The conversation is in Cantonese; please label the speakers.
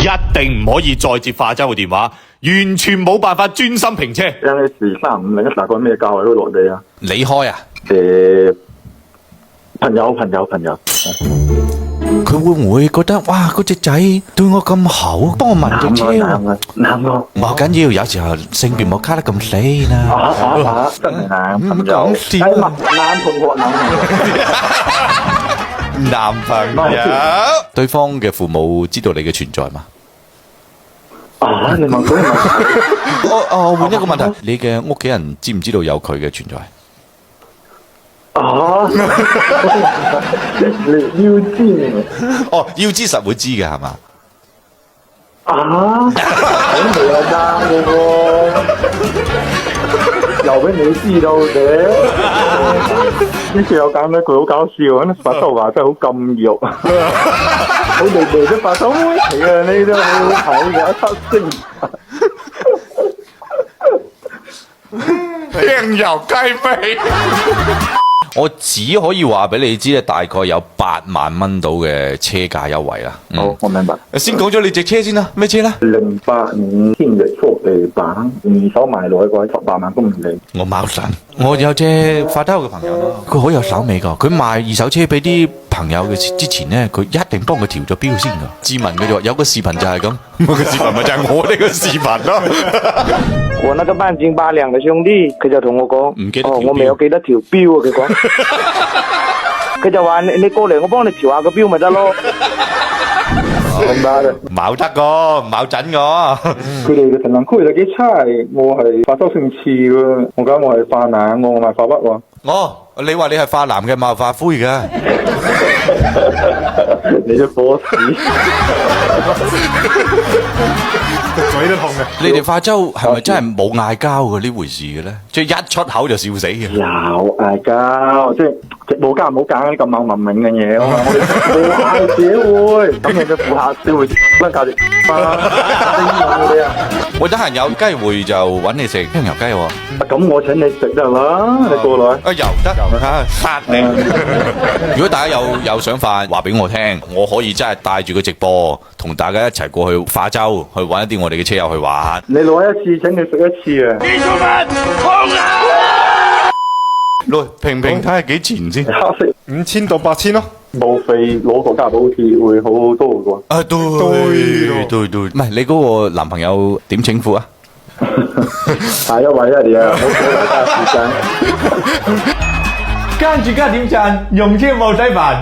Speaker 1: 一定唔可以再接化州嘅電話，完全冇辦法專心停車。
Speaker 2: NS350大概咩價位都落地啊？
Speaker 1: 你開啊？
Speaker 2: 朋友。
Speaker 3: 佢會唔會覺得哇嗰隻仔對我咁好，幫我問隻車喎？
Speaker 2: 啱咯。
Speaker 3: 冇緊要，有時候性別冇卡得咁死啦。
Speaker 2: 真係啱朋友。
Speaker 3: 講笑啊
Speaker 2: 啱同學
Speaker 1: 男朋友，
Speaker 3: 對方嘅父母知道你嘅存在嘛？
Speaker 2: 你問佢問題。
Speaker 3: 我換一個問題，你嘅屋企人知唔知道有佢嘅存在？
Speaker 2: 你要知
Speaker 3: 哦，要知實會知嘅係嘛？
Speaker 2: 咁未有啱嘅喎，又俾你知道嘅。呢次有講一句好搞笑，啲發收話真係好禁肉，好地地啲發收妹嚟啊！呢都好好睇嘅，七星。
Speaker 1: 輕油雞飛。
Speaker 3: 我只可以話俾你知咧，大概有8萬蚊到嘅車價優惠啦。
Speaker 2: 好，我明白。
Speaker 3: 先講咗你隻車先啦，咩車啦
Speaker 2: 08年天翼福利版，二手賣落去嘅18萬公里。
Speaker 3: 我冇神，我有隻發兜嘅朋友咯，佢好有手尾噶。佢賣二手車俾啲朋友嘅之前咧，佢一定幫佢調咗標先噶。自問佢就話有個視頻就係咁，個視頻咪就係我呢個視頻咯。
Speaker 4: 我那個半斤八兩嘅兄弟，佢就同我講，
Speaker 3: 唔記得調標
Speaker 4: 我未有記得調標啊，佢講，佢就話你過嚟，我幫你調下個標咪得咯。
Speaker 2: 明白啦。
Speaker 3: 冇得個，冇準個。
Speaker 2: 佢哋嘅評論區就幾差，我係發收姓次喎，我講我係化男，我賣化北喎。
Speaker 3: 哦，你話你係化男嘅，冇化灰嘅。
Speaker 2: 你隻火屎！
Speaker 1: 嘴都痛嘅。
Speaker 3: 你哋化州係咪真係冇嗌交嘅呢回事嘅咧？即係一出口就笑死嘅。
Speaker 2: 有嗌交，即係冇交唔好揀啲咁冇文明嘅嘢。我哋冇社會，咁你嘅顧客先會分價值嘛？嗰啲啊，
Speaker 3: 我得閒有機會就揾你食香油雞喎。
Speaker 2: 咁我請你食得啦，你過來。
Speaker 3: 油得嚇殺你！如果大家有想法話俾我聽，我可以真係帶住個直播同大家一齊過去化州去揾一啲我哋嘅車友去玩。
Speaker 2: 你攞一次請你食一次啊！
Speaker 3: 來平睇下幾錢先。
Speaker 2: 黑色
Speaker 1: 5000到8000咯。
Speaker 2: 冇費攞國家補貼會好好多嘅喎。
Speaker 3: 啊對，唔係你嗰個男朋友點稱呼啊？
Speaker 2: 下一位啊你啊，好俾大家時間。
Speaker 1: 跟住加點讚，用車冇使煩。